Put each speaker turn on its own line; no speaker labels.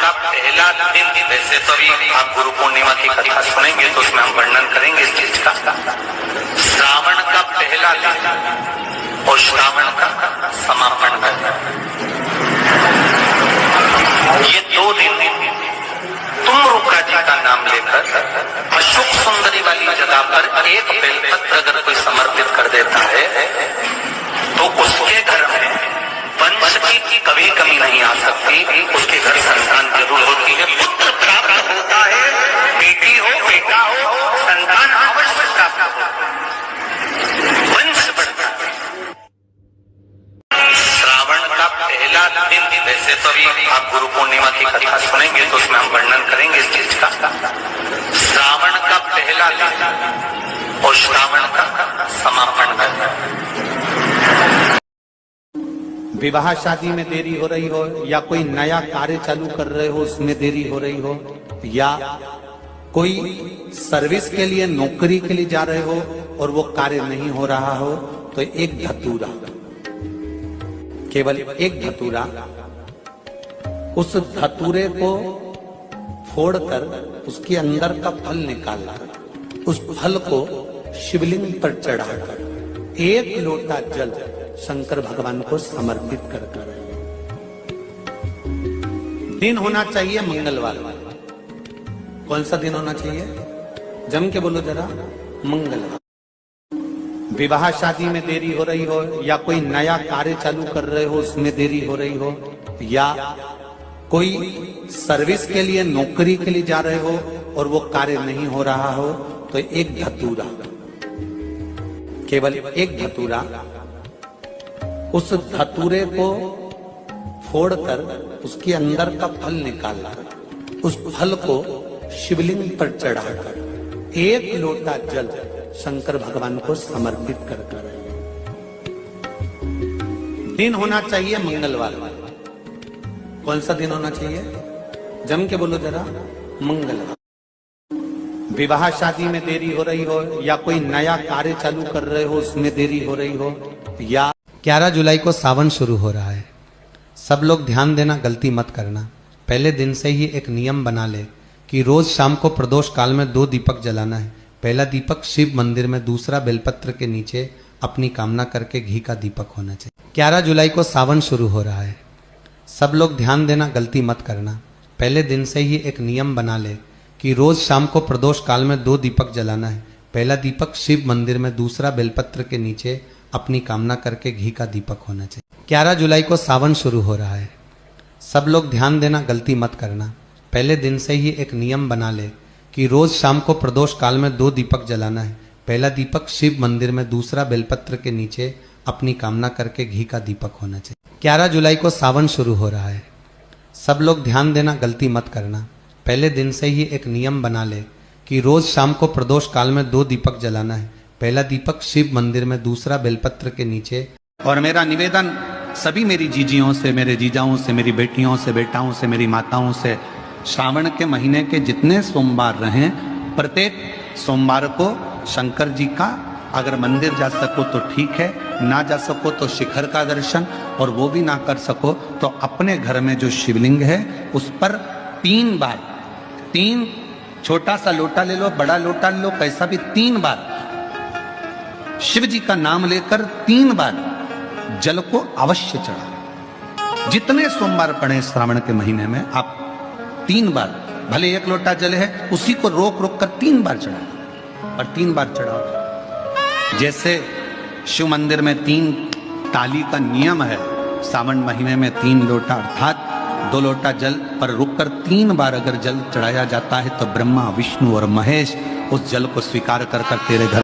का पहला दिन, वैसे तो अभी आप गुरु पूर्णिमा की कथा सुनेंगे तो उसमें हम वर्णन करेंगे इस चीज का। श्रावण का पहला दिन और श्रावण का समापन का दिन, ये 2 दिन तुम रुक्का जी का नाम लेकर अशोक सुंदरी वाली जगह पर एक बेलपत्र अगर कोई समर्पित कर देता है तो उसके घर में वंश की कभी कमी नहीं आ सकती, उसके घर संतान जरूर होती है, पुत्र प्राप्त होता है, बेटी हो बेटा हो संतान अवश्य प्राप्त होता है, वंश बढ़ता है। श्रावण का पहला दिन, वैसे तो अभी आप गुरु पूर्णिमा की कथा सुनेंगे तो उसमें हम वर्णन करेंगे इस चीज का। श्रावण का पहला दिन और श्रावण का समापन का दिन।
विवाह शादी में देरी हो रही हो या कोई नया कार्य चालू कर रहे हो उसमें देरी हो रही हो, या कोई सर्विस के लिए नौकरी के लिए जा रहे हो और वो कार्य नहीं हो रहा हो, तो एक धतूरा, केवल एक धतूरा, उस धतूरे को फोड़कर उसके अंदर का फल निकालना, उस फल को शिवलिंग पर चढ़ाकर 1 लोटा जल शंकर भगवान को समर्पित कर। दिन होना चाहिए मंगलवार। कौन सा दिन होना चाहिए? जम के बोलो जरा, मंगलवार। विवाह शादी में देरी हो रही हो या कोई नया कार्य चालू कर रहे हो उसमें देरी हो रही हो, या कोई सर्विस के लिए नौकरी के लिए जा रहे हो और वो कार्य नहीं हो रहा हो, तो एक धतूरा, केवल एक धतूरा, उस धतूरे को फोड़कर उसके अंदर का फल निकालना, उस फल को शिवलिंग पर चढ़ाकर 1 लोटा जल शंकर भगवान को समर्पित कर। दिन होना चाहिए मंगलवार। कौन सा दिन होना चाहिए? जम के बोलो जरा, मंगलवार। विवाह शादी में देरी हो रही हो या कोई नया कार्य चालू कर रहे हो उसमें देरी हो रही हो, या
11 जुलाई को सावन शुरू हो रहा है। सब लोग ध्यान देना, गलती मत करना। पहले दिन से ही एक नियम बना ले कि रोज शाम को प्रदोष काल में 2 दीपक जलाना है। पहला दीपक शिव मंदिर में, दूसरा बेलपत्र के नीचे अपनी कामना करके घी का दीपक होना चाहिए। 11 जुलाई को सावन शुरू हो रहा है। सब लोग ध्यान देना, गलती मत करना। पहले दिन से ही एक नियम बना ले कि रोज शाम को प्रदोष काल में 2 दीपक जलाना है। पहला दीपक शिव मंदिर में, दूसरा बेलपत्र के नीचे अपनी कामना करके घी का दीपक होना चाहिए। 11 जुलाई को सावन शुरू हो रहा है। सब लोग ध्यान देना, गलती मत करना। पहले दिन से ही एक नियम बना ले कि रोज शाम को प्रदोष काल में 2 दीपक जलाना है। पहला दीपक शिव मंदिर में, दूसरा बेलपत्र के नीचे अपनी कामना करके घी का दीपक होना चाहिए। 11 जुलाई को सावन शुरू हो रहा है। सब लोग ध्यान देना, गलती मत करना। पहले दिन से ही एक नियम बना ले कि रोज शाम को प्रदोष काल में 2 दीपक जलाना है। पहला दीपक शिव मंदिर में, दूसरा बेलपत्र के नीचे।
और मेरा निवेदन सभी मेरी जीजियों से, मेरे जीजाओं से, मेरी बेटियों से, बेटाओं से, मेरी माताओं से, श्रावण के महीने के जितने सोमवार रहें, प्रत्येक सोमवार को शंकर जी का अगर मंदिर जा सको तो ठीक है, ना जा सको तो शिखर का दर्शन, और वो भी ना कर सको तो अपने घर में जो शिवलिंग है उस पर 3 बार, 3 छोटा सा लोटा ले लो, बड़ा लोटा ले लो, कैसा भी 3 बार शिव जी का नाम लेकर 3 बार जल को अवश्य चढ़ा। जितने सोमवार पड़े श्रावण के महीने में आप 3 बार, भले 1 लोटा जल है उसी को रोक रोक कर 3 बार चढ़ाओ, और 3 बार चढ़ाओ। जैसे शिव मंदिर में 3 ताली का नियम है, सावन महीने में 3 लोटा अर्थात 2 लोटा जल पर रुककर 3 बार अगर जल चढ़ाया जाता है तो ब्रह्मा, विष्णु और महेश उस जल को स्वीकार कर तेरे घर